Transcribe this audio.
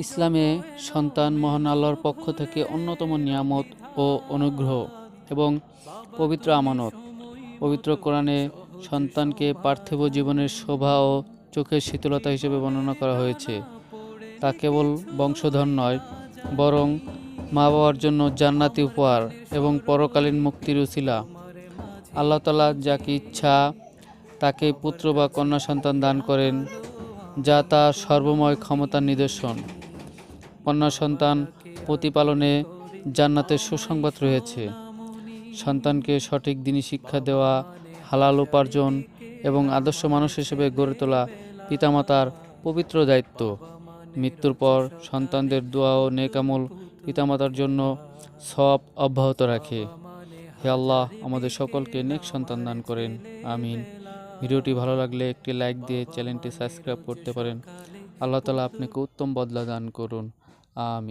ইসলামে সন্তান মহান আল্লাহর পক্ষ থেকে অন্যতম নিয়ামত ও অনুগ্রহ এবং পবিত্র আমানত। পবিত্র কোরআনে সন্তানকে পার্থিব জীবনের শোভা ও চোখের শীতলতা হিসেবে বর্ণনা করা হয়েছে। তা কেবল বংশধর নয়, বরং মা বাবার জন্য জান্নাতি উপহার এবং পরকালীন মুক্তির উছিলা। আল্লাহ তাআলা যাকে ইচ্ছা তাকে পুত্র বা কন্যা সন্তান দান করেন, যা তার সর্বময় ক্ষমতার নিদর্শন। কন্যা সন্তান প্রতিপালনে জান্নাতের সুসংবাদ রয়েছে। সন্তানকে সঠিক দিনী শিক্ষা দেওয়া, হালাল উপার্জন এবং আদর্শ মানুষ হিসেবে গড়ে তোলা পিতামাতার পবিত্র দায়িত্ব। মৃত্যুর পর সন্তানদের দোয়া ও নেক আমল পিতামাতার জন্য সওয়াব অব্যাহত রাখে। হে আল্লাহ, আমাদের সকলকে নেক সন্তান দান করেন, আমিন। ভিডিওটি ভালো লাগলে একটি লাইক দিয়ে চ্যানেলটি সাবস্ক্রাইব করতে পারেন। আল্লাহ তাআলা আপনাকে উত্তম বদলা দান করুন, আমিন।